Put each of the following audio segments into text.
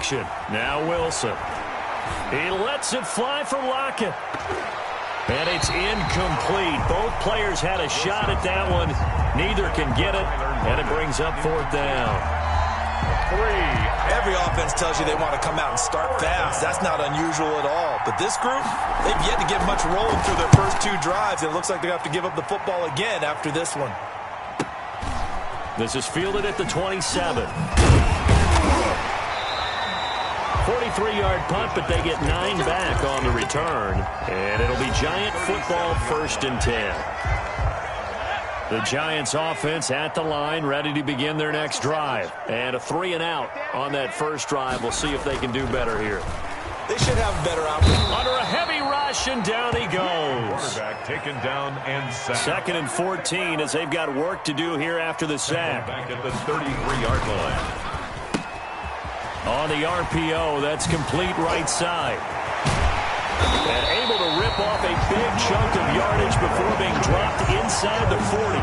action. Now Wilson. He lets it fly for Lockett. And it's incomplete. Both players had a shot at that one. Neither can get it, and it brings up fourth down. Every offense tells you they want to come out and start fast. That's not unusual at all. But this group, they've yet to get much rolling through their first two drives. It looks like they have to give up the football again after this one. This is fielded at the 27. 43-yard punt, but they get 9 back on the return. And it'll be Giant football, 1st and 10. The Giants offense at the line, ready to begin their next drive. And a 3-and-out on that first drive. We'll see if they can do better here. They should have a better outcome. Under a heavy rush, and down he goes. Quarterback taken down and sacked. 2nd and 14 as they've got work to do here after the sack. Back at the 33-yard line. On the RPO, that's complete right side. And able to rip off a big chunk of yardage before being dropped inside the 40.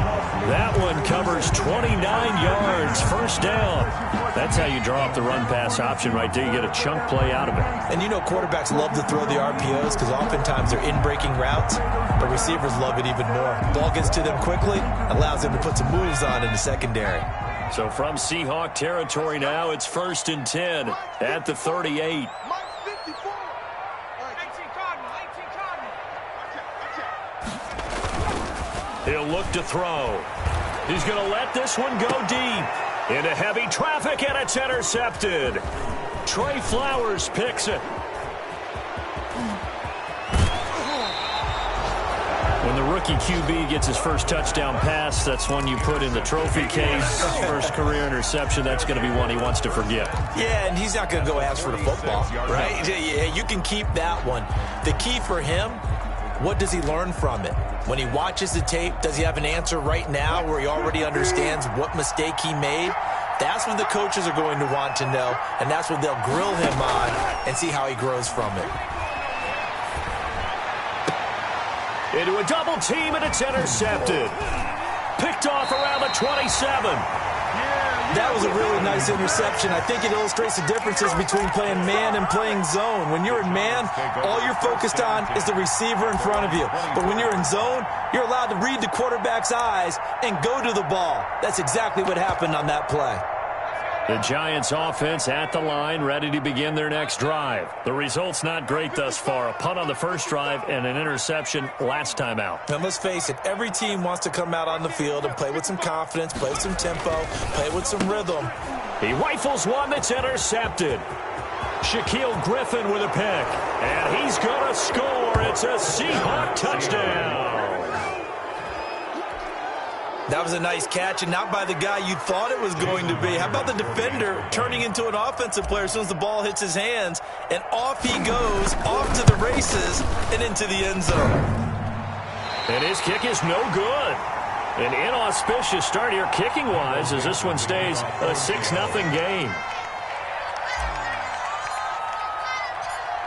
That one covers 29 yards, 1st down. That's how you draw up the run-pass option right there. You get a chunk play out of it. And you know quarterbacks love to throw the RPOs because oftentimes they're in-breaking routes, but receivers love it even more. Ball gets to them quickly, allows them to put some moves on in the secondary. So from Seahawk territory now, it's 1st and 10 at the 38. He'll look to throw. He's going to let this one go deep. Into heavy traffic, and it's intercepted. Trey Flowers picks it. When the rookie QB gets his first touchdown pass, that's one you put in the trophy case. First career interception, that's going to be one he wants to forget. Yeah, and he's not going to go ask for the football, right? Yeah, you can keep that one. The key for him, what does he learn from it? When he watches the tape, does he have an answer right now where he already understands what mistake he made? That's what the coaches are going to want to know, and that's what they'll grill him on and see how he grows from it. Into a double team, and it's intercepted. Picked off around the 27. That was a really nice interception. I think it illustrates the differences between playing man and playing zone. When you're in man, all you're focused on is the receiver in front of you. But when you're in zone, you're allowed to read the quarterback's eyes and go to the ball. That's exactly what happened on that play. The Giants offense at the line, ready to begin their next drive. The result's not great thus far. A punt on the first drive and an interception last time out. And let's face it, every team wants to come out on the field and play with some confidence, play with some tempo, play with some rhythm. He rifles one that's intercepted. Shaquille Griffin with a pick. And he's going to score. It's a Seahawk touchdown. That was a nice catch, and not by the guy you thought it was going to be. How about the defender turning into an offensive player as soon as the ball hits his hands, and off he goes, off to the races, and into the end zone. And his kick is no good. An inauspicious start here kicking-wise as this one stays a 6-0 game.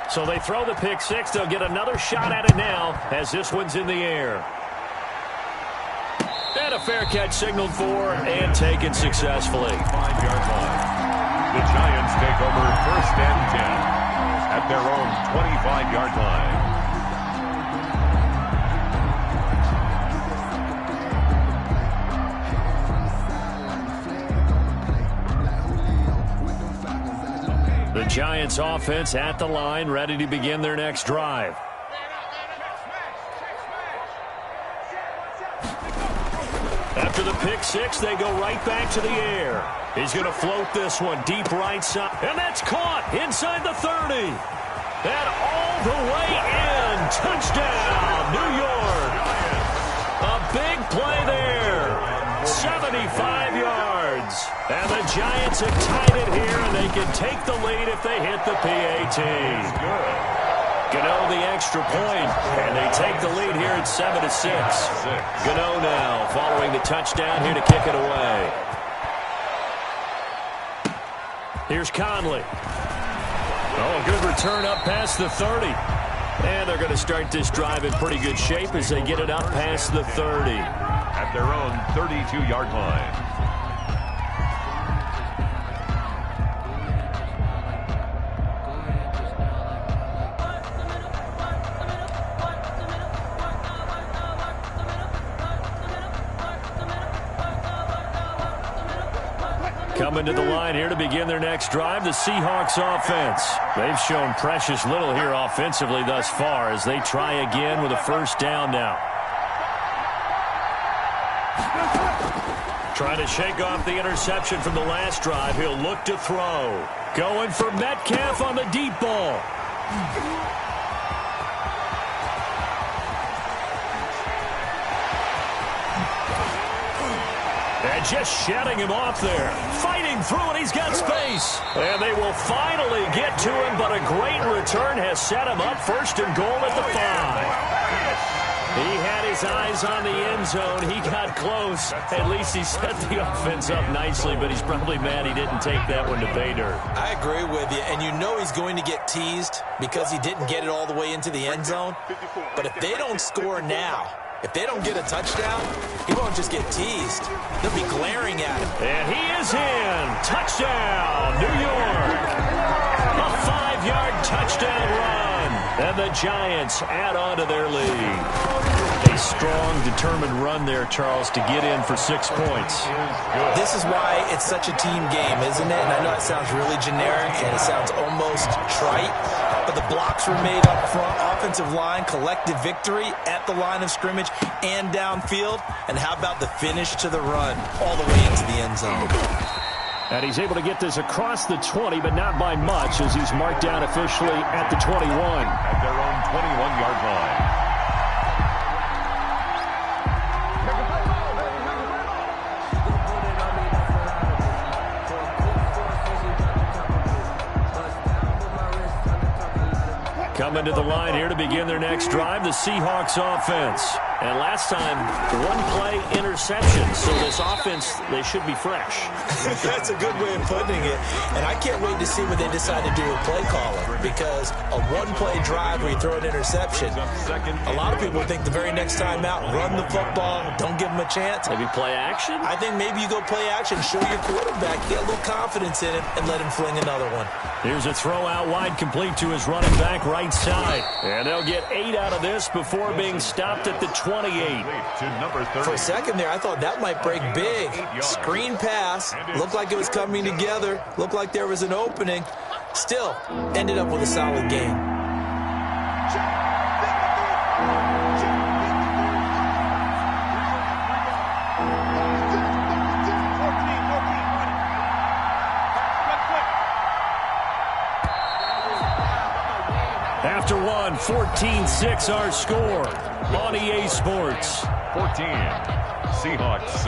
So they throw the pick six. They'll get another shot at it now as this one's in the air. And a fair catch signaled for and taken successfully. 5-yard line. The Giants take over 1st and 10 at their own 25-yard line. The Giants offense at the line, ready to begin their next drive. After the pick six, they go right back to the air. He's going to float this one deep right side. And that's caught inside the 30. And all the way in. Touchdown, New York. A big play there. 75 yards. And the Giants have tied it here, and they can take the lead if they hit the PAT. Gano the extra point, and they take the lead here at 7-6. Gano now following the touchdown here to kick it away. Here's Conley. Oh, a good return up past the 30. And they're going to start this drive in pretty good shape as they get it up past the 30. At their own 32-yard line. Coming to the line here to begin their next drive, the Seahawks offense. They've shown precious little here offensively thus far as they try again with a first down now. Trying to shake off the interception from the last drive. He'll look to throw. Going for Metcalf on the deep ball. And just shutting him off there. Fighting through and he's got space. And they will finally get to him, but a great return has set him up first and goal at the 5. He had his eyes on the end zone. He got close. At least he set the offense up nicely, but he's probably mad he didn't take that one to pay dirt. I agree with you, and you know he's going to get teased because he didn't get it all the way into the end zone. But if they don't score now, if they don't get a touchdown, he won't just get teased. They'll be glaring at him. And he is in. Touchdown, New York. A 5-yard touchdown run. And the Giants add on to their lead. A strong, determined run there, Charles, to get in for 6 points. This is why it's such a team game, isn't it? And I know it sounds really generic and it sounds almost trite, but the blocks were made up front, offensive line, collective victory at the line of scrimmage and downfield. And how about the finish to the run all the way into the end zone? And he's able to get this across the 20, but not by much, as he's marked down officially at the 21. At their own 21-yard line. Coming to the line here to begin their next drive, the Seahawks offense. And last time, one-play interception. So this offense, they should be fresh. That's a good way of putting it. And I can't wait to see what they decide to do with play caller, because a one-play drive where you throw an interception, a lot of people think the very next time out, run the football, don't give them a chance. Maybe play action? I think maybe you go play action, show your quarterback, get a little confidence in him, and let him fling another one. Here's a throw out wide, complete to his running back right side. And they'll get 8 out of this before being stopped at the 28. For a second there, I thought that might break big. Screen pass. Looked like it was coming together. Looked like there was an opening. Still, ended up with a solid game. After one, 14-6 our score on EA Sports. 14, Seahawks 6.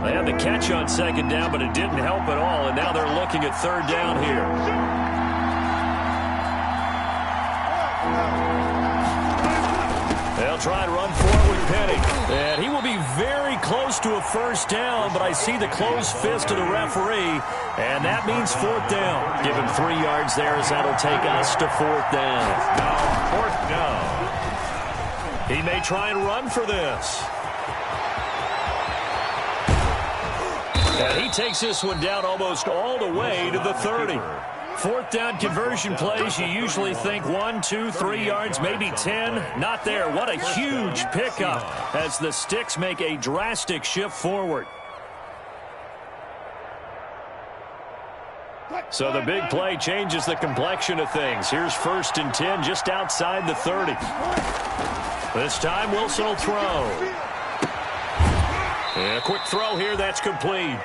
They had the catch on second down, but it didn't help at all, and now they're looking at third down here. They'll try and run for it with Penny. And he will be very close to a first down, but I see the closed fist of the referee, and that means fourth down. Give him 3 yards there as that'll take us to fourth down. Now fourth down. He may try and run for this. And he takes this one down almost all the way to the 30. Fourth down conversion plays, you usually think 1, 2, 3 yards, maybe 10. Not there. What a huge pickup as the Sticks make a drastic shift forward. So the big play changes the complexion of things. Here's 1st and 10 just outside the 30. This time Wilson will throw. And a quick throw here, that's complete.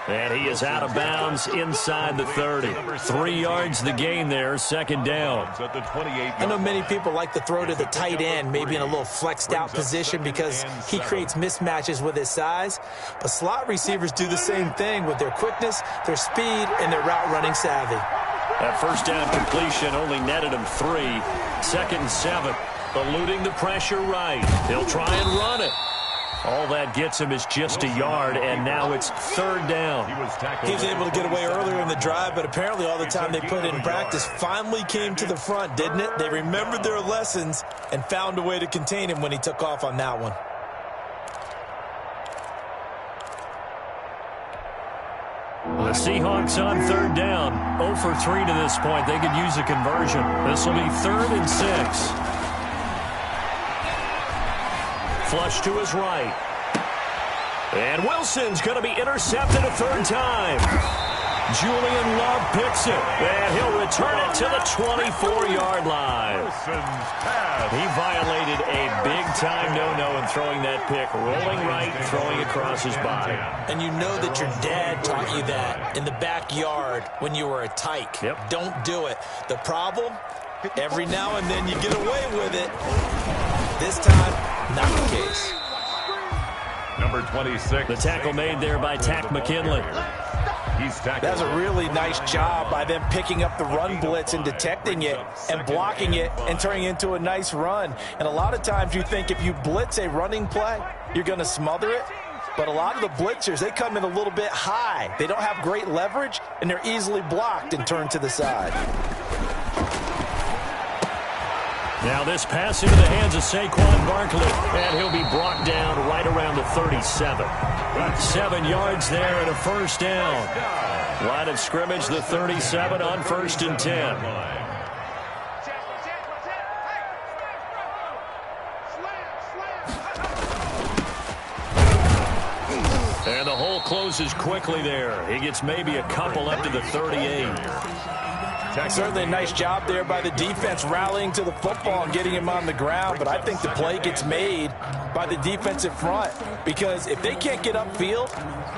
And he is out of bounds inside the 30. 3 yards the gain there, second down. I know many people like to throw to the tight end, maybe in a little flexed out position because he creates mismatches with his size. But slot receivers do the same thing with their quickness, their speed, and their route running savvy. That first down completion only netted him 3. 2nd and 7. Eluding the pressure right. He'll try and run it. All that gets him is just a yard, and now it's third down. He was able to get away earlier in the drive, but apparently all the time they put in practice finally came to the front, didn't it? They remembered their lessons and found a way to contain him when he took off on that one. Seahawks on third down. 0 for 3 to this point. They could use a conversion. This will be 3rd and 6. Flush to his right. And Wilson's going to be intercepted a 3rd time. Julian Love picks it, and he'll return it to the 24-yard line. He violated a big-time no-no in throwing that pick, rolling right, throwing across his body. And you know that your dad taught you that in the backyard when you were a tyke. Yep. Don't do it. The problem, every now and then you get away with it. This time, not the case. Number 26. The tackle made there by Tack McKinley. That's a really nice job by them picking up the run blitz and detecting it and blocking it and turning it into a nice run. And a lot of times you think if you blitz a running play, you're going to smother it. But a lot of the blitzers, they come in a little bit high. They don't have great leverage, and they're easily blocked and turned to the side. Now this pass into the hands of Saquon Barkley, and he'll be brought down right around the 37. 7 yards there and a 1st down. Line of scrimmage, the 37 on 1st and 10. And the hole closes quickly there. He gets maybe a couple up to the 38. Certainly a nice job there by the defense rallying to the football and getting him on the ground, but I think the play gets made by the defensive front because if they can't get upfield,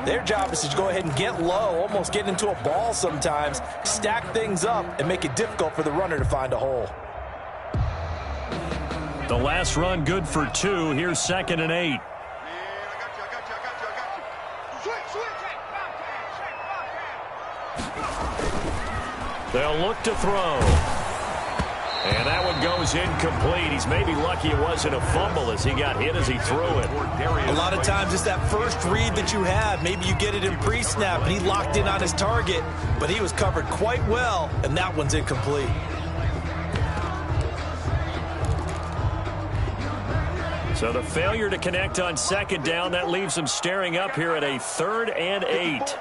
their job is to go ahead and get low, almost get into a ball sometimes, stack things up, and make it difficult for the runner to find a hole. The last run good for 2. Here's 2nd and 8. They'll look to throw. And that one goes incomplete. He's maybe lucky it wasn't a fumble as he got hit as he threw it. A lot of times it's that first read that you have. Maybe you get it in pre-snap, and he locked in on his target, but he was covered quite well, and that one's incomplete. So the failure to connect on 2nd down, that leaves them staring up here at a 3rd and 8.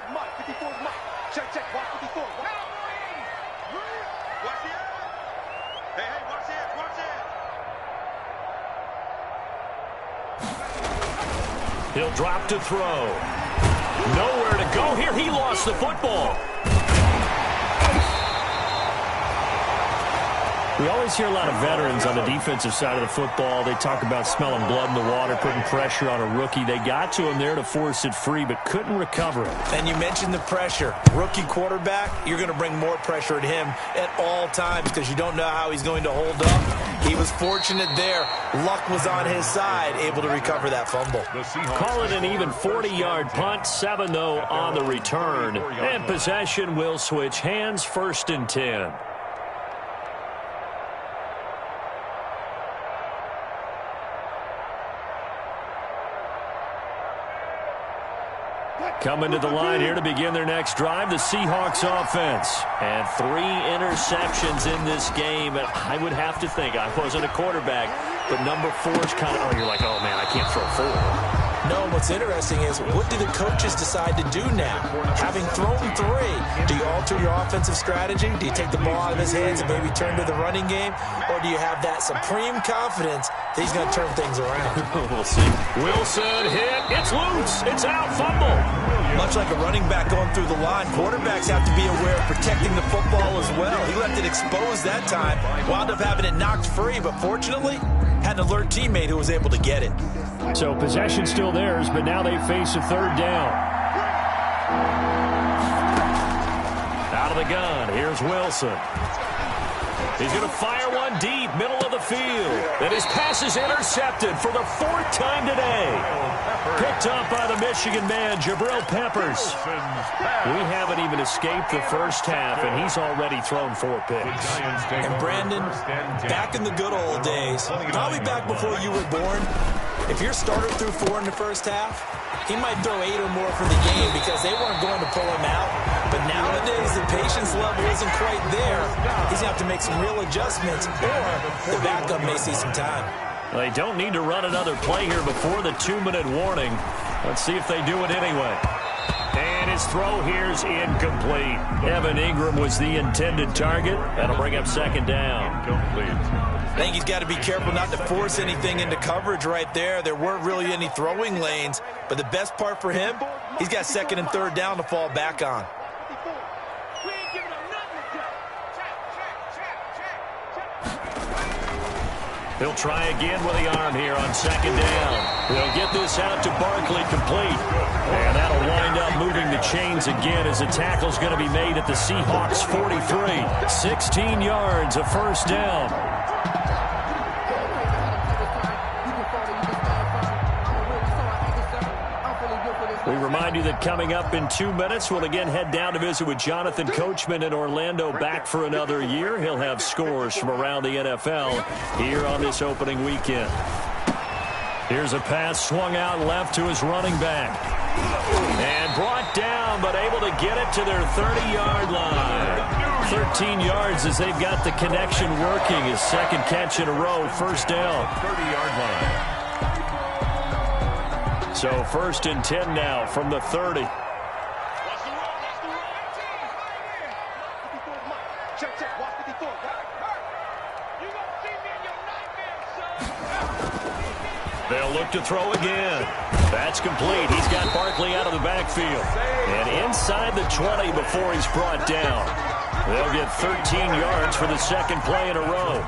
He'll drop to throw. Nowhere to go here. He lost the football. We always hear a lot of veterans on the defensive side of the football. They talk about smelling blood in the water, putting pressure on a rookie. They got to him there to force it free, but couldn't recover it. And you mentioned the pressure. Rookie quarterback, you're going to bring more pressure at him at all times because you don't know how he's going to hold up. He was fortunate there. Luck was on his side, able to recover that fumble. Call it an even 40-yard punt. 7, though, on the return. And possession will switch hands. 1st and 10. Coming to the line here to begin their next drive, the Seahawks offense. And 3 interceptions in this game. And I would have to think, I wasn't a quarterback, but number 4 is kind of, you're like, oh, man, I can't throw 4. No, what's interesting is what do the coaches decide to do now? Having thrown 3, do you alter your offensive strategy? Do you take the ball out of his hands and maybe turn to the running game? Or do you have that supreme confidence that he's going to turn things around? We'll see. Wilson hit. It's loose. It's out. Fumble. Much like a running back going through the line, quarterbacks have to be aware of protecting the football as well. He left it exposed that time, wound up having it knocked free, but fortunately had an alert teammate who was able to get it. So possession still theirs, but now they face a 3rd down. Out of the gun, here's Wilson. He's going to fire one deep, middle of the field. And his pass is intercepted for the 4th time today. Picked up by the Michigan man, Jabril Peppers. We haven't even escaped the first half, and he's already thrown 4 picks. And Brandon, back in the good old days, probably back before you were born, if your starter threw 4 in the first half, he might throw 8 or more for the game because they weren't going to pull him out. But nowadays, the patience level isn't quite there. He's going to have to make some real adjustments, or the backup may see some time. They don't need to run another play here before the 2-minute warning. Let's see if they do it anyway. And his throw here's incomplete. Evan Ingram was the intended target. That'll bring up second down. I think he's got to be careful not to force anything into coverage right there. There weren't really any throwing lanes, but the best part for him, he's got second and third down to fall back on. He'll try again with the arm here on second down. He'll get this out to Barkley complete. And that'll wind up moving the chains again as the tackle's going to be made at the Seahawks 43. 16 yards, a first down. We remind you that coming up in 2 minutes, we'll again head down to visit with Jonathan Coachman in Orlando, back for another year. He'll have scores from around the NFL here on this opening weekend. Here's a pass swung out left to his running back. And brought down, but able to get it to their 30-yard line. 13 yards as they've got the connection working. His second catch in a row, first down. 30-yard line. So first and 10 now from the 30. They'll look to throw again. That's complete. He's got Barkley out of the backfield. And inside the 20 before he's brought down. They'll get 13 yards for the second play in a row.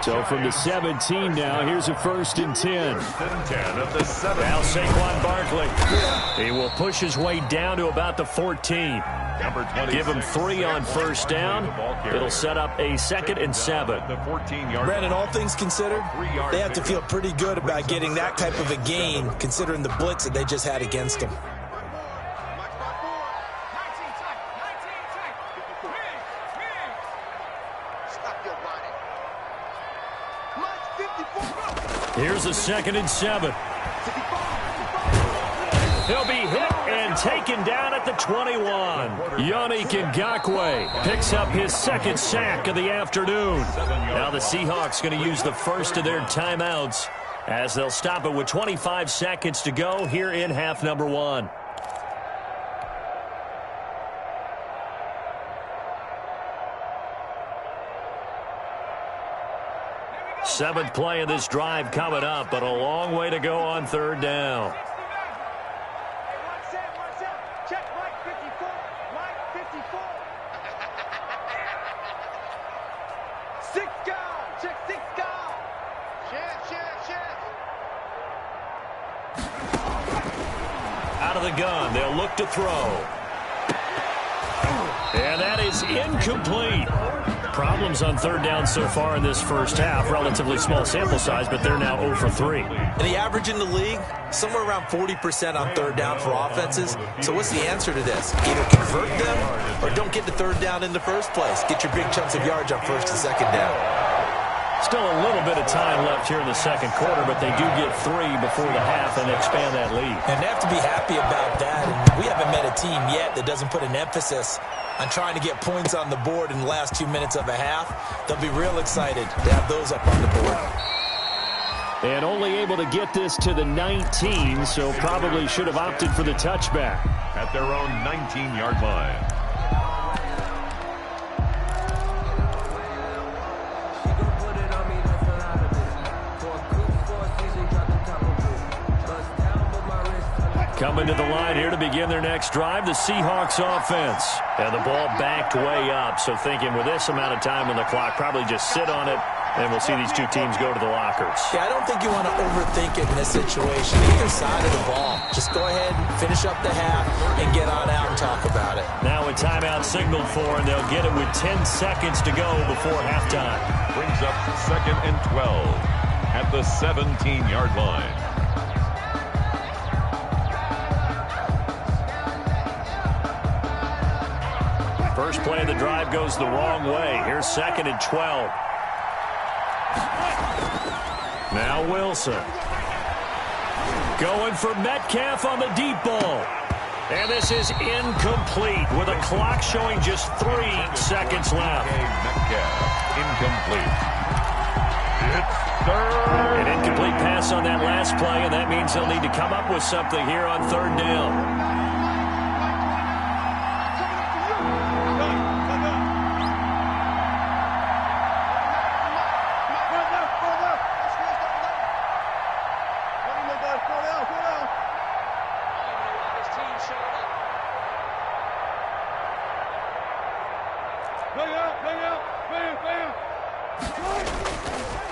So from the 17 now, here's a first and 10. Now Saquon Barkley. He will push his way down to about the 14. Give him 3 on first down. It'll set up a second and 7. Brandon, all things considered, they have to feel pretty good about getting that type of a gain, considering the blitz that they just had against them. Here's a second and 7. He'll be hit and taken down at the 21. Yannick Ngakoue picks up his second sack of the afternoon. Now the Seahawks going to use the first of their timeouts as they'll stop it with 25 seconds to go here in half number 1. Seventh play of this drive coming up, but a long way to go on third down. Out of the gun, they'll look to throw. And that is incomplete. Problems on third down so far in this first half. Relatively small sample size, but they're now 0 for 3. And the average in the league, somewhere around 40% on third down for offenses. So what's the answer to this? Either convert them or don't get to third down in the first place. Get your big chunks of yards on first and second down. Still a little bit of time left here in the second quarter, but they do get 3 before the half and expand that lead. And they have to be happy about that. And we haven't met a team yet that doesn't put an emphasis on trying to get points on the board in the last 2 minutes of a half. They'll be real excited to have those up on the board. And only able to get this to the 19, so probably should have opted for the touchback. At their own 19-yard line. Coming to the line here to begin their next drive, the Seahawks offense. And the ball backed way up, so thinking with this amount of time on the clock, probably just sit on it, and we'll see these two teams go to the lockers. Yeah, I don't think you want to overthink it in this situation. Either side of the ball. Just go ahead and finish up the half and get on out and talk about it. Now a timeout signaled for, and they'll get it with 10 seconds to go before halftime. Brings up second and 12 at the 17-yard line. First play of the drive goes the wrong way. Here's second and 12. Now Wilson. Going for Metcalf on the deep ball. And this is incomplete with a clock showing just 3 seconds left. Metcalf, incomplete. It's third. An incomplete pass on that last play, and that means they'll need to come up with something here on third down.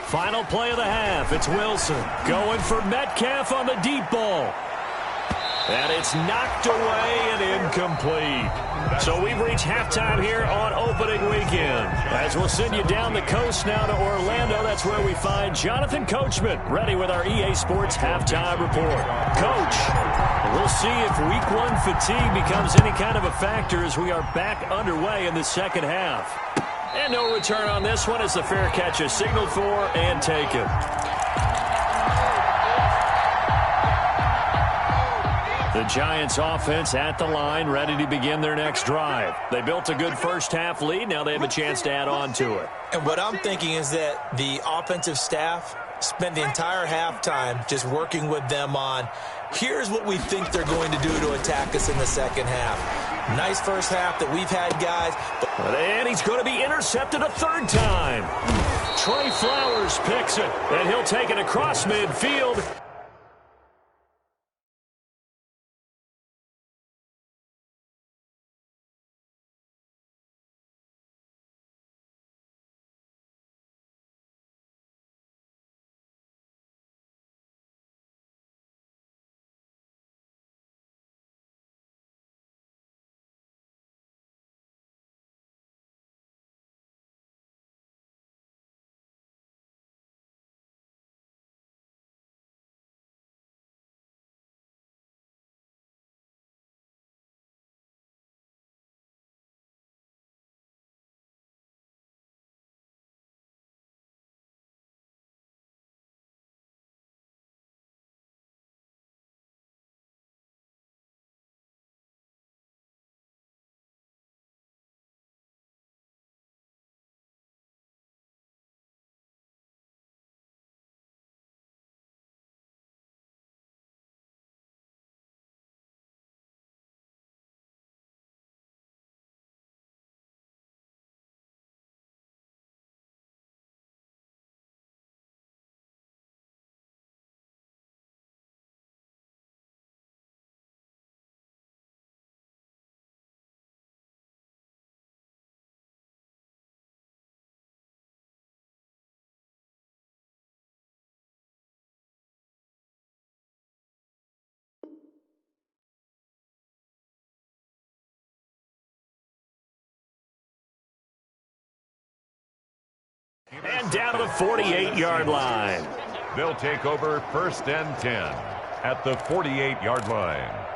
Final play of the half. It's Wilson going for Metcalf on the deep ball. And it's knocked away and incomplete. So we've reached halftime here on opening weekend. As we'll send you down the coast now to Orlando, that's where we find Jonathan Coachman ready with our EA Sports halftime report. Coach, we'll see if week one fatigue becomes any kind of a factor as we are back underway in the second half. And no return on this one as the fair catch is signaled for and taken. The Giants offense at the line, ready to begin their next drive. They built a good first-half lead. Now they have a chance to add on to it. And what I'm thinking is that the offensive staff spent the entire halftime just working with them on, here's what we think they're going to do to attack us in the second half. Nice first half that we've had, guys. And he's going to be intercepted a third time. Trey Flowers picks it, and he'll take it across midfield. And down to the 48-yard line. They'll take over 1st and 10 at the 48-yard line.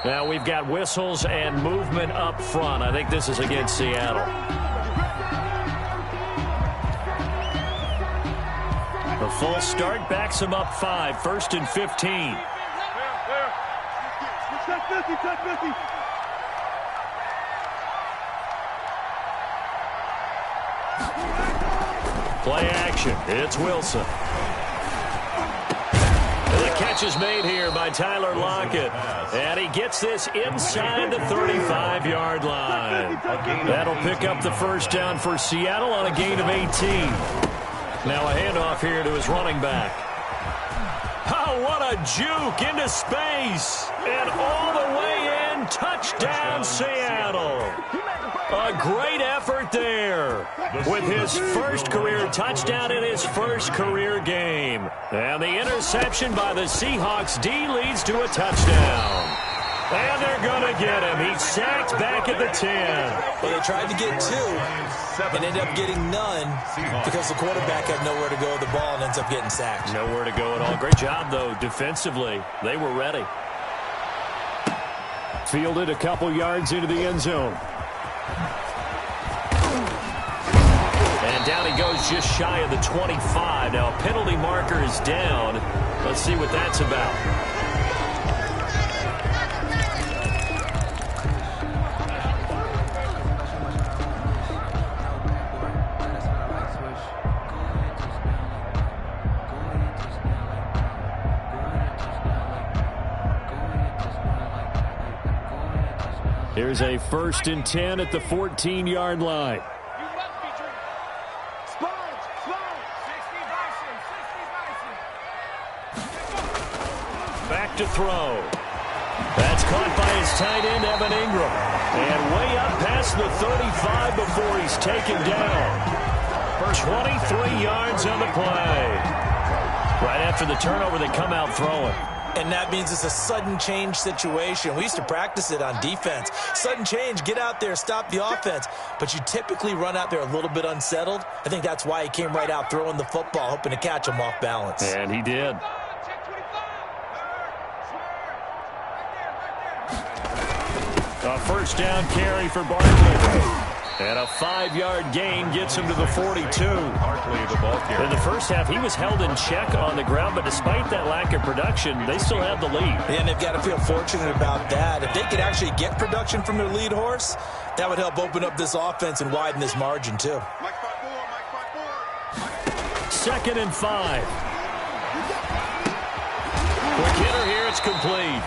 Now we've got whistles and movement up front. I think this is against Seattle. The full start backs him up 5, 1st and 15. Play action. It's Wilson. The catch is made here by Tyler Lockett. And he gets this inside the 35-yard line. That'll pick up the first down for Seattle on a gain of 18. Now a handoff here to his running back. Oh, what a juke into space. And all the way in, touchdown Seattle. A great effort there with his first career touchdown in his first career game. And the interception by the Seahawks D leads to a touchdown. And they're going to get him. He's sacked back at the 10. Well, they tried to get 2 and ended up getting none because the quarterback had nowhere to go with the ball and ends up getting sacked. Nowhere to go at all. Great job, though, defensively. They were ready. Fielded a couple yards into the end zone. And down he goes just shy of the 25. Now a penalty marker is down. Let's see what that's about. Here's a 1st and 10 at the 14-yard line. Back to throw. That's caught by his tight end, Evan Ingram. And way up past the 35 before he's taken down. For 23 yards on the play. Right after the turnover, they come out throwing. And that means it's a sudden change situation. We used to practice it on defense. Sudden change, get out there, stop the offense. But you typically run out there a little bit unsettled. I think that's why he came right out throwing the football, hoping to catch him off balance. And he did. A 1st down carry for Barkley. And a 5-yard gain gets him to the 42. In the first half, he was held in check on the ground, but despite that lack of production, they still have the lead. And they've got to feel fortunate about that. If they could actually get production from their lead horse, that would help open up this offense and widen this margin, too. 2nd and 5. Quick hitter here, it's complete.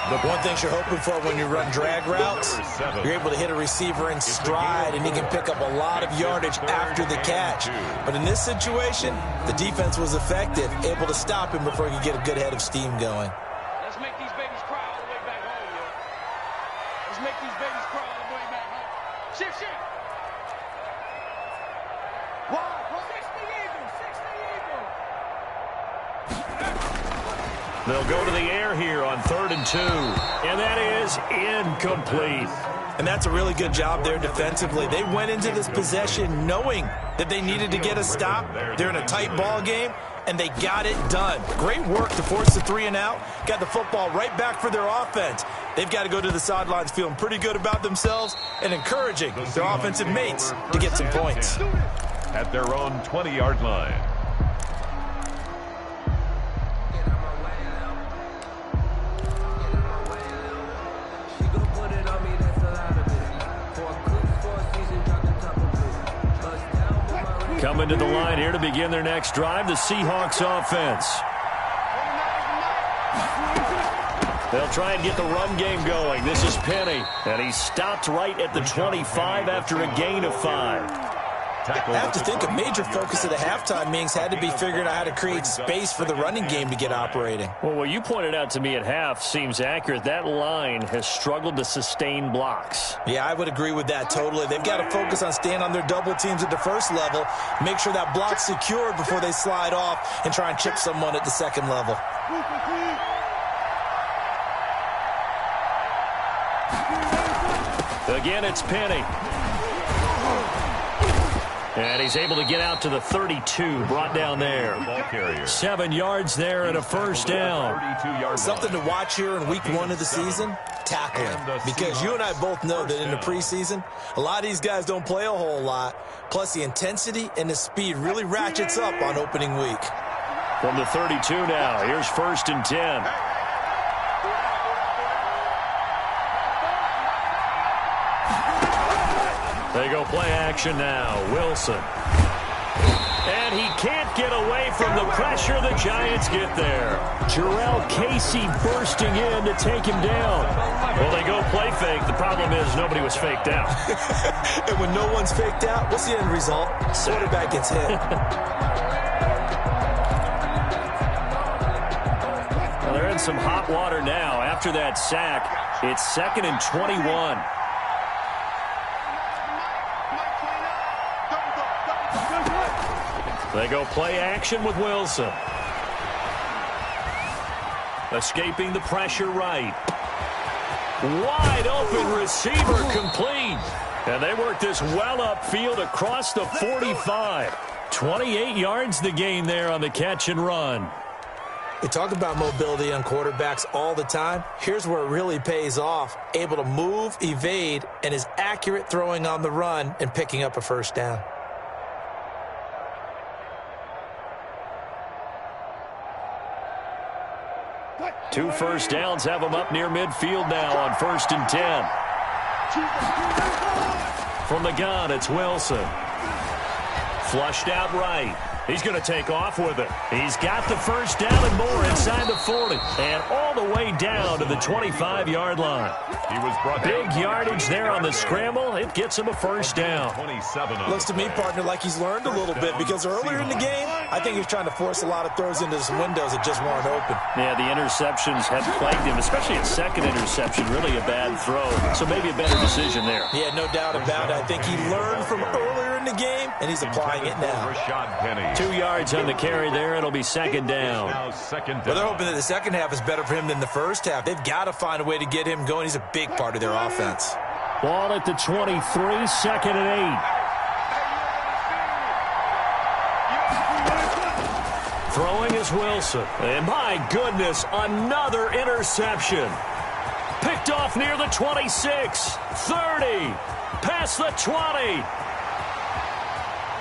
The one thing you're hoping for when you run drag routes, you're able to hit a receiver in stride, and he can pick up a lot of yardage after the catch. But in this situation, the defense was effective, able to stop him before he could get a good head of steam going. Let's make these babies cry all the way back home, yo. Let's make these babies cry all the way back home. Shift, shift. Wow, 60 Eagles, 60 Eagles. They'll go to the air here on 3rd and 2. And that is incomplete. And that's a really good job there defensively. They went into this possession knowing that they needed to get a stop. They're in a tight ball game, and they got it done. Great work to force the 3 and out. Got the football right back for their offense. They've got to go to the sidelines feeling pretty good about themselves and encouraging their offensive mates to get some points. At their own 20-yard line. Coming to the line here to begin their next drive, the Seahawks offense. They'll try and get the run game going. This is Penny, and he stopped right at the 25 after a gain of 5. I have to think a major focus of the halftime meetings had to be figuring out how to create space for the running game to get operating. Well, what you pointed out to me at half seems accurate. That line has struggled to sustain blocks. Yeah, I would agree with that totally. They've got to focus on staying on their double teams at the first level, make sure that block's secured before they slide off and try and chip someone at the second level. Again, it's Penny. And he's able to get out to the 32, brought down there. 7 yards there and a 1st down. Something to watch here in week 1 of the season, tackling. Because you and I both know that in the preseason, a lot of these guys don't play a whole lot. Plus the intensity and the speed really ratchets up on opening week. From the 32 now, here's 1st and 10. They go play action now. Wilson. And he can't get away from the pressure. The Giants get there. Jarrell Casey bursting in to take him down. Well, they go play fake. The problem is nobody was faked out. And when no one's faked out, what's the end result? Quarterback gets hit. Well, they're in some hot water now. After that sack, it's 2nd and 21. They go play action with Wilson. Escaping the pressure right. Wide open receiver complete. And they work this well upfield across the 45. 28 yards the gain there on the catch and run. We talk about mobility on quarterbacks all the time. Here's where it really pays off. Able to move, evade, and is accurate throwing on the run and picking up a 1st down. 2 first downs have them up near midfield now on 1st and 10. From the gun, it's Wilson. Flushed out right. He's going to take off with it. He's got the first down and more inside the 40. And all the way down to the 25-yard line. He was brought Big yardage there on the scramble. It gets him a first down. Looks to me, partner, like he's learned a little bit because earlier in the game, I think he was trying to force a lot of throws into some windows that just weren't open. Yeah, the interceptions have plagued him, especially a second interception. Really a bad throw. So maybe a better decision there. Yeah, no doubt about it. I think he learned from earlier in the game, and he's applying it now. 2 yards on the carry there. It'll be 2nd down. Well, they're hoping that the second half is better for him than the first half. They've got to find a way to get him going. He's a big part of their offense. Ball at the 23, 2nd and 8. Throwing is Wilson. And my goodness, another interception. Picked off near the 26, 30, past the 20.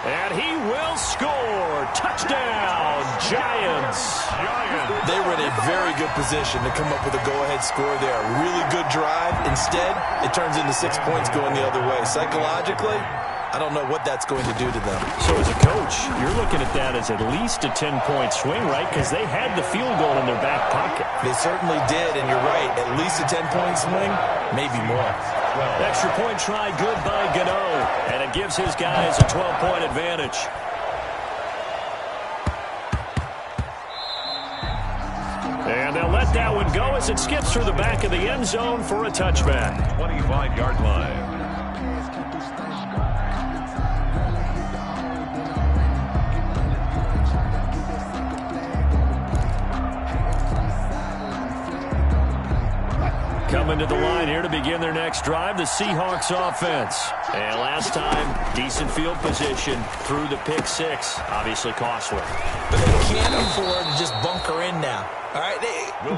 And he will score. Touchdown, Giants. They were in a very good position to come up with a go-ahead score there. Really good drive. Instead, it turns into 6 points going the other way. Psychologically, I don't know what that's going to do to them. So as a coach, you're looking at that as at least a 10-point swing, right? Because they had the field goal in their back pocket. They certainly did, and you're right. At least a 10-point swing, maybe more. Extra point try good by Gano, and it gives his guys a 12-point advantage. And they'll let that one go as it skips through the back of the end zone for a touchback. 25-yard line. Coming to the line here to begin their next drive, the Seahawks offense. And last time, decent field position through the pick 6. Obviously costly. But they can't afford to just bunker in now. All right,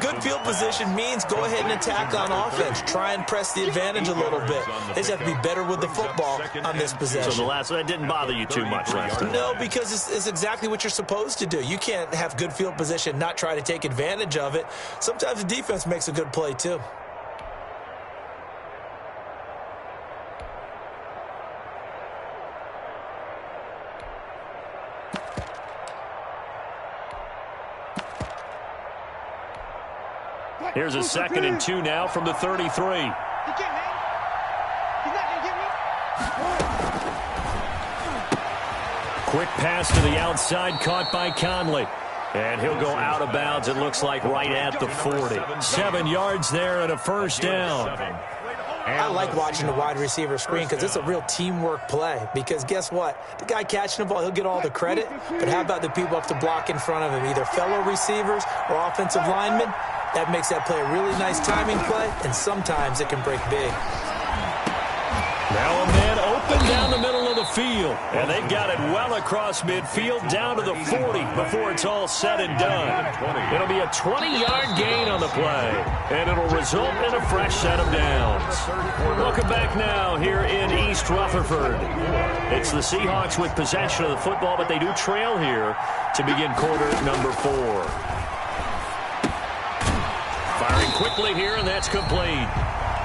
good field position means go ahead and attack on offense. Try and press the advantage a little bit. They just have to be better with the football on this possession. So that didn't bother you too much last time? No, because it's exactly what you're supposed to do. You can't have good field position, not try to take advantage of it. Sometimes the defense makes a good play, too. Here's a 2nd and 2 now from the 33. Quick pass to the outside, caught by Conley. And he'll go out of bounds, it looks like, right at the 40. 7 yards there and a first down. I like watching the wide receiver screen because it's a real teamwork play. Because guess what? The guy catching the ball, he'll get all the credit. But how about the people up to block in front of him, either fellow receivers or offensive linemen? That makes that play a really nice timing play, and sometimes it can break big. Now a man open down the middle of the field. And they've got it well across midfield down to the 40 before it's all said and done. It'll be a 20-yard gain on the play. And it'll result in a fresh set of downs. Welcome back now here in East Rutherford. It's the Seahawks with possession of the football, but they do trail here to begin quarter number 4. Firing quickly here, and that's complete.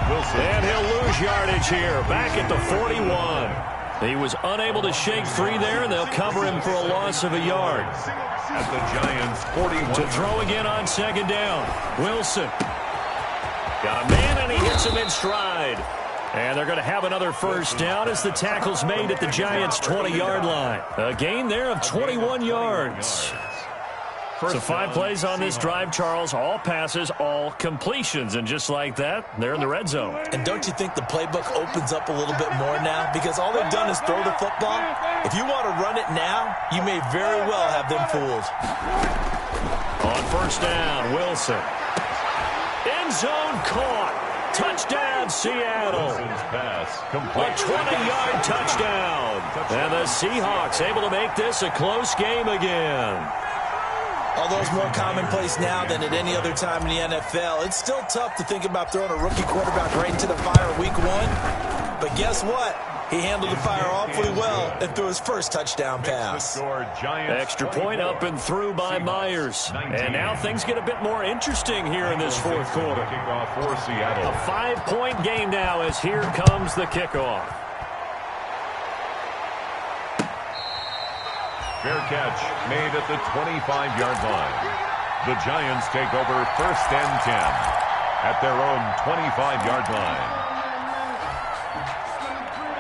And he'll lose yardage here, back at the 41. He was unable to shake free there, and they'll cover him for a loss of a yard. At the Giants' 41. To throw again on 2nd down. Wilson. Got a man, and he hits him in stride. And they're going to have another first down as the tackle's made at the Giants' 20-yard line. A gain there of 21 yards. So 5 plays on this drive, Charles. All passes, all completions. And just like that, they're in the red zone. And don't you think the playbook opens up a little bit more now? Because all they've done is throw the football. If you want to run it now, you may very well have them fooled. On first down, Wilson. End zone caught. Touchdown, Seattle. A 20-yard touchdown. And the Seahawks able to make this a close game again. Although it's more commonplace now than at any other time in the NFL, it's still tough to think about throwing a rookie quarterback right into the fire week 1. But guess what? He handled the fire awfully well and threw his first touchdown pass. Extra point up and through by Myers. And now things get a bit more interesting here in this fourth quarter. A 5-point game now as here comes the kickoff. Fair catch made at the 25-yard line. The Giants take over 1st and 10 at their own 25-yard line.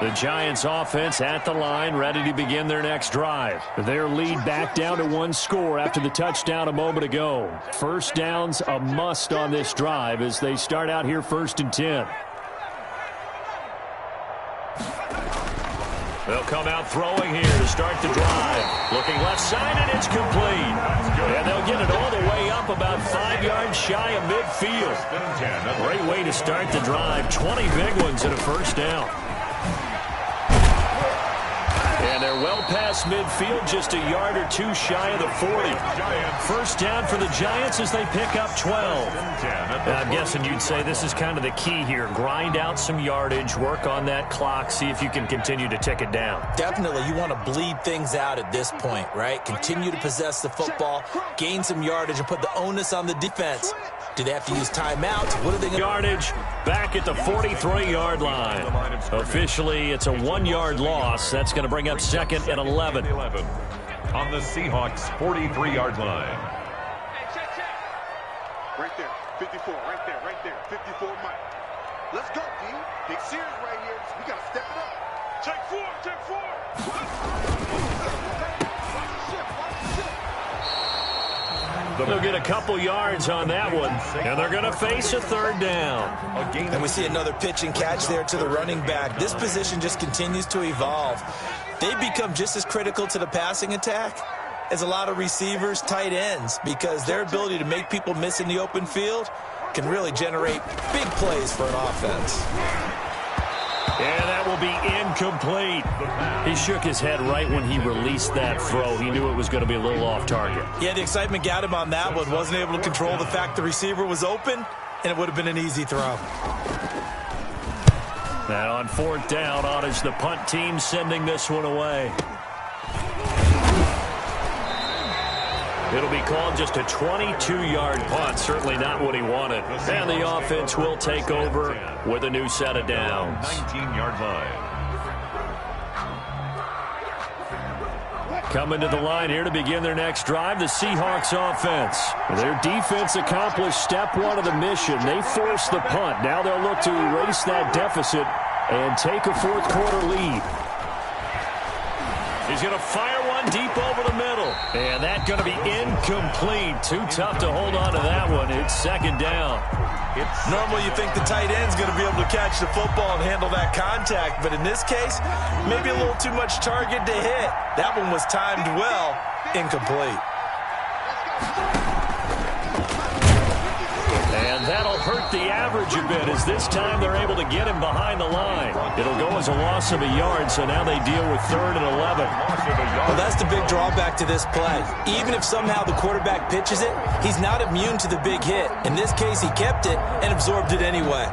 The Giants offense at the line, ready to begin their next drive. Their lead back down to 1 score after the touchdown a moment ago. First downs a must on this drive as they start out here 1st and 10. They'll come out throwing here to start the drive. Looking left side, and it's complete. And they'll get it all the way up about 5 yards shy of midfield. Great way to start the drive. 20 big ones and a first down. And they're well past midfield, just a yard or two shy of the 40. First down for the Giants as they pick up 12. I'm guessing you'd say this is kind of the key here. Grind out some yardage, work on that clock, see if you can continue to tick it down. Definitely, you want to bleed things out at this point, right? Continue to possess the football, gain some yardage, and put the onus on the defense. Do they have to use timeouts? What are they going to... Yardage back at the 43-yard line. Officially, it's a 1-yard loss. That's going to bring up 2nd and 11. On the Seahawks' 43-yard line. Right there, 54, right there, 54 Mike. Let's go, D. Big Sears right here. We got to step it up. Check 4, check 4. They'll get a couple yards on that one, and they're going to face a 3rd down. And we see another pitch and catch there to the running back. This position just continues to evolve. They've become just as critical to the passing attack as a lot of receivers, tight ends, because their ability to make people miss in the open field can really generate big plays for an offense. And that will be incomplete. He shook his head right when he released that throw. He knew it was going to be a little off target. Yeah, the excitement got him on that one. Wasn't able to control the fact the receiver was open, and it would have been an easy throw. Now on 4th down, on is the punt team sending this one away. It'll be called just a 22-yard punt. Certainly not what he wanted. And the offense will take over with a new set of downs. 19-yard line. Coming to the line here to begin their next drive, the Seahawks offense. Their defense accomplished step 1 of the mission. They forced the punt. Now they'll look to erase that deficit and take a 4th quarter lead. He's going to fire one deep over the middle. And that's going to be incomplete. Too tough to hold on to that one. It's 2nd down. Normally you think the tight end's going to be able to catch the football and handle that contact. But in this case, maybe a little too much target to hit. That one was timed well. Incomplete. And that'll hurt the average a bit as this time they're able to get him behind the line. It'll go as a loss of a yard, so now they deal with 3rd and 11. Well, that's the big drawback to this play. Even if somehow the quarterback pitches it, he's not immune to the big hit. In this case, he kept it and absorbed it anyway.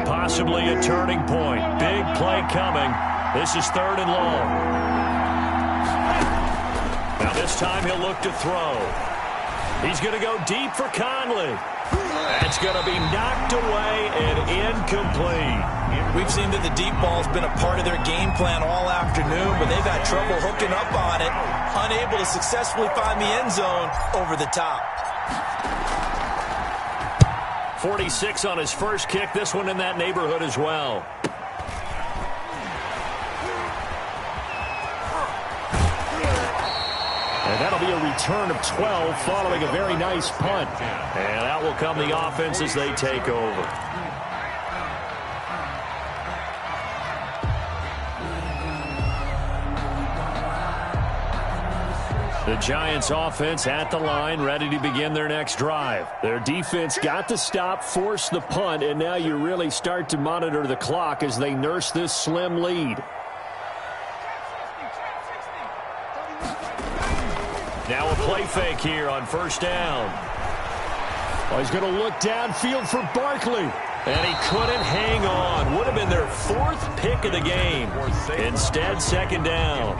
Possibly a turning point. Big play coming. This is 3rd and long. Now this time he'll look to throw. He's going to go deep for Conley. That's going to be knocked away and incomplete. We've seen that the deep ball's been a part of their game plan all afternoon, but they've had trouble hooking up on it, unable to successfully find the end zone over the top. 46 on his first kick. This one in that neighborhood as well. And that'll be a return of 12 following a very nice punt. And out will come the offense as they take over. The Giants offense at the line, ready to begin their next drive. Their defense got the stop, forced the punt, and now you really start to monitor the clock as they nurse this slim lead. Now a play fake here on first down. Oh, he's going to look downfield for Barkley. And he couldn't hang on. Would have been their 4th pick of the game. Instead, second down.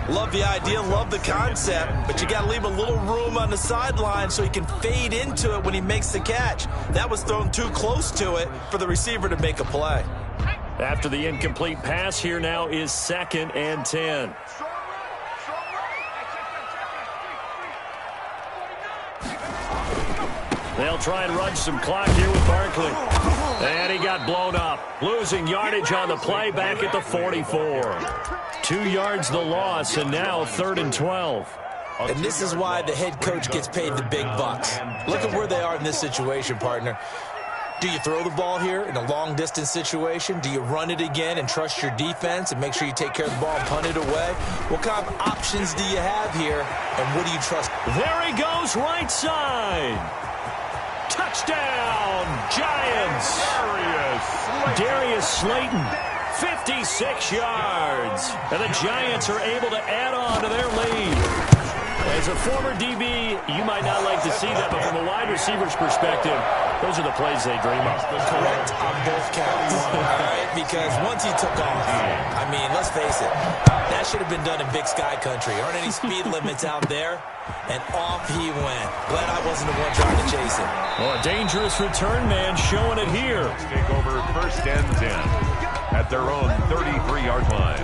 Love the idea, love the concept, but you got to leave a little room on the sideline so he can fade into it when he makes the catch. That was thrown too close to it for the receiver to make a play. After the incomplete pass, here now is 2nd and 10. They'll try and run some clock here with Barkley. And he got blown up. Losing yardage on the play back at the 44. 2 yards the loss, and now 3rd and 12. And this is why the head coach gets paid the big bucks. Look at where they are in this situation, partner. Do you throw the ball here in a long-distance situation? Do you run it again and trust your defense and make sure you take care of the ball and punt it away? What kind of options do you have here, and what do you trust? There he goes, right side. Touchdown, Giants. Darius Slayton, 56 yards. And the Giants are able to add on to their lead. As a former DB, you might not like to see that, but from a wide receiver's perspective, those are the plays they dream of. Correct on both counts, all right? Because once he took off, I mean, let's face it, that should have been done in Big Sky Country. Aren't any speed limits out there? And off he went. Glad I wasn't the one trying to chase him. Well, a dangerous return man showing it here. Take over 1st and 10 at their own 33-yard line.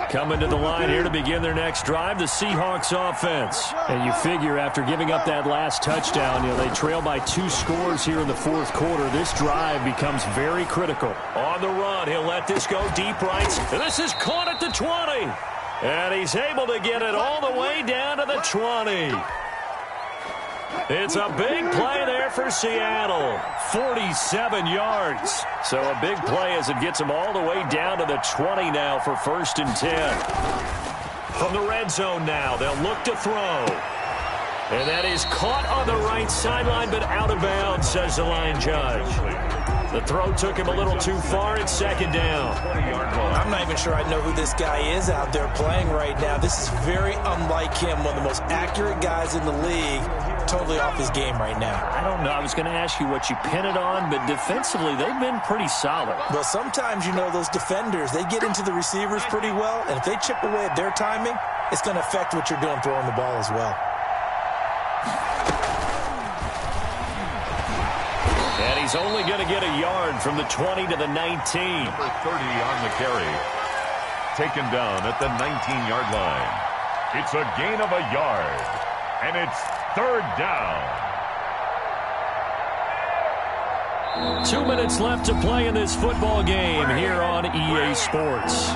Coming to the line here to begin their next drive, the Seahawks offense. And you figure after giving up that last touchdown, they trail by 2 scores here in the 4th quarter. This drive becomes very critical. On the run, he'll let this go deep right. And this is caught at the 20. And he's able to get it all the way down to the 20. It's a big play there for Seattle. 47 yards. So a big play as it gets him all the way down to the 20 now for 1st and 10. From the red zone now, they'll look to throw. And that is caught on the right sideline, but out of bounds, says the line judge. The throw took him a little too far. It's 2nd down. I'm not even sure I know who this guy is out there playing right now. This is very unlike him, one of the most accurate guys in the league. Totally off his game right now. I don't know. I was going to ask you what you pin it on, but defensively, they've been pretty solid. Well, sometimes, those defenders, they get into the receivers pretty well, and if they chip away at their timing, it's going to affect what you're doing throwing the ball as well. And he's only going to get a yard from the 20 to the 19. Number 30 on the carry. Taken down at the 19-yard line. It's a gain of a yard. And it's 3rd down. 2 minutes left to play in this football game here on EA Sports.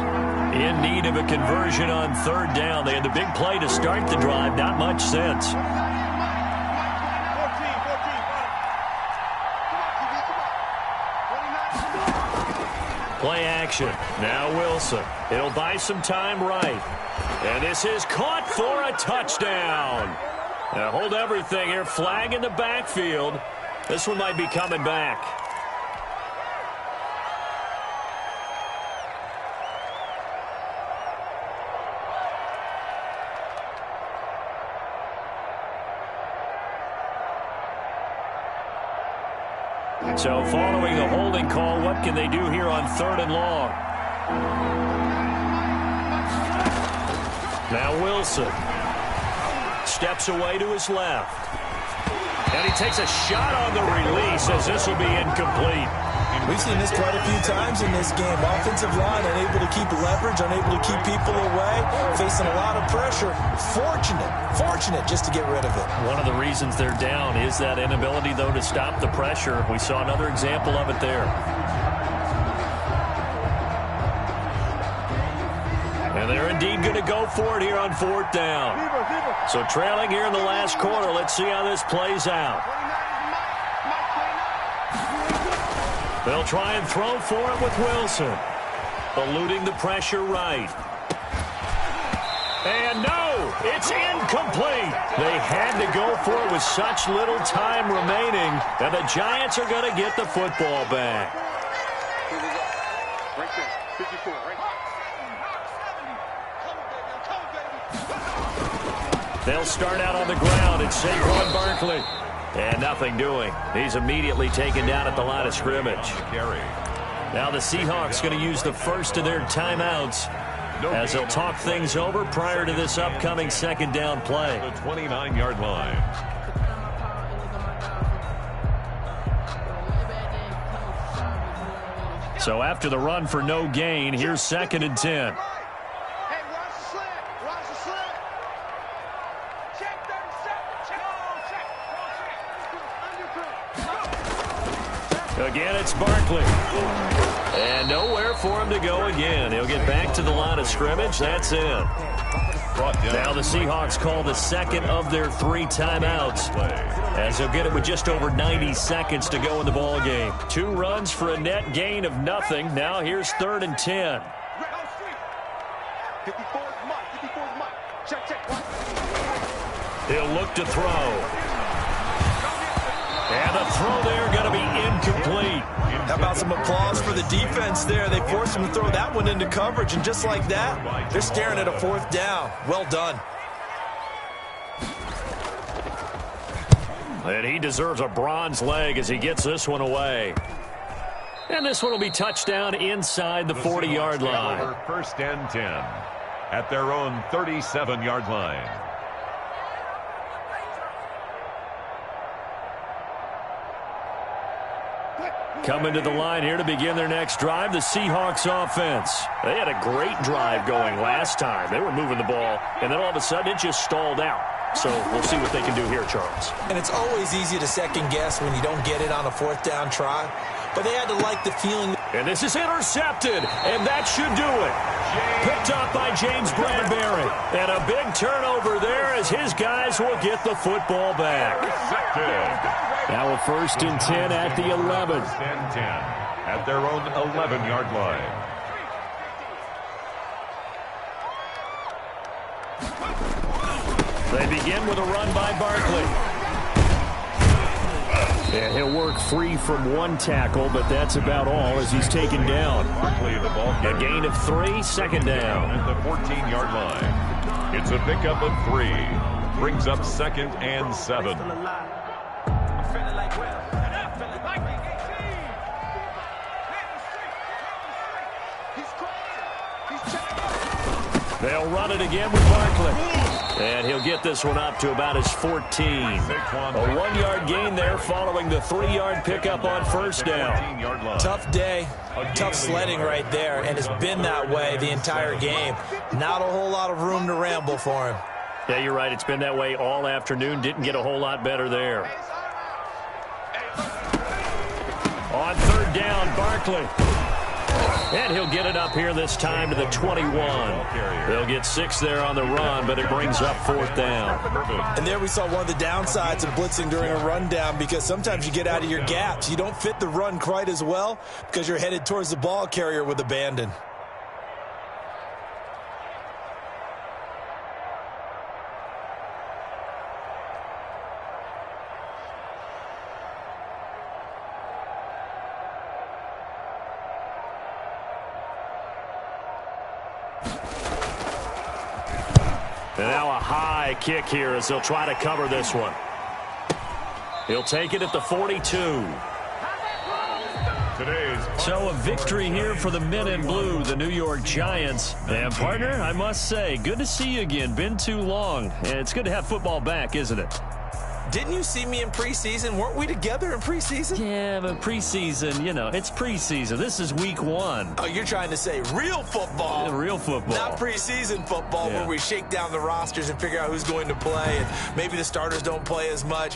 In need of a conversion on 3rd down. They had the big play to start the drive. Not much sense. Play action. Now Wilson. It'll buy some time right. And this is caught for a touchdown. Now hold everything here. Flag in the backfield. This one might be coming back. So following the holding call, what can they do here on 3rd and long? Now Wilson steps away to his left. And he takes a shot on the release as this will be incomplete. We've seen this quite a few times in this game. Offensive line unable to keep leverage, unable to keep people away, facing a lot of pressure. Fortunate just to get rid of it. One of the reasons they're down is that inability, though, to stop the pressure. We saw another example of it there. And they're indeed going to go for it here on 4th down. So trailing here in the last quarter. Let's see how this plays out. They'll try and throw for it with Wilson. Eluding the pressure right. And no, it's incomplete. They had to go for it with such little time remaining. And the Giants are going to get the football back. Right there, 54, right. They'll start out on the ground. It's Saquon Barkley. And nothing doing. He's immediately taken down at the line of scrimmage. Now the Seahawks going to use the first of their timeouts as they'll talk things over prior to this upcoming second down play. The 29-yard line. So after the run for no gain, here's 2nd and 10. Again, it's Barkley. And nowhere for him to go again. He'll get back to the line of scrimmage. That's it. Now the Seahawks call the second of their 3 timeouts, as they'll get it with just over 90 seconds to go in the ball game. 2 runs for a net gain of nothing. Now here's 3rd and 10. He'll look to throw. And the throw there going to be incomplete. How about some applause for the defense there? They forced him to throw that one into coverage, and just like that, they're staring at a 4th down. Well done. And he deserves a bronze leg as he gets this one away. And this one will be touchdown inside the 40-yard line. 1st and 10 at their own 37-yard line. Coming to the line here to begin their next drive, the Seahawks offense. They had a great drive going last time. They were moving the ball, and then all of a sudden it just stalled out. So we'll see what they can do here, Charles. And it's always easy to second guess when you don't get it on a 4th down try. But they had to like the feeling. And this is intercepted, and that should do it. Picked up by James Bradbury. And a big turnover there as his guys will get the football back. Now a 1st and 10 at the 11. 1st and 10 at their own 11-yard line. They begin with a run by Barkley. And he'll work free from 1 tackle, but that's about all as he's taken down. A gain of 3, 2nd down. At the 14-yard line. It's a pickup of 3. Brings up 2nd and 7. They'll run it again with Barkley. And he'll get this one up to about his 14. A 1-yard gain there following the 3-yard pickup on 1st down. Tough day, tough sledding right there, and it's been that way the entire game. Not a whole lot of room to ramble for him. Yeah, you're right. It's been that way all afternoon. Didn't get a whole lot better there. On 3rd down, Barkley. And he'll get it up here this time to the 21. They'll get 6 there on the run, but it brings up 4th down. And there we saw one of the downsides of blitzing during a rundown, because sometimes you get out of your gaps. You don't fit the run quite as well because you're headed towards the ball carrier with abandon. And now a high kick here as they'll try to cover this one. He'll take it at the 42. So a victory here for the men in blue, the New York Giants. And partner, I must say, good to see you again. Been too long. And it's good to have football back, isn't it? Didn't you see me in preseason? Weren't we together in preseason? Yeah, but preseason, you know, it's preseason. This is week 1. Oh, you're trying to say real football. Real football. Not preseason football, where we shake down the rosters and figure out who's going to play, and maybe the starters don't play as much.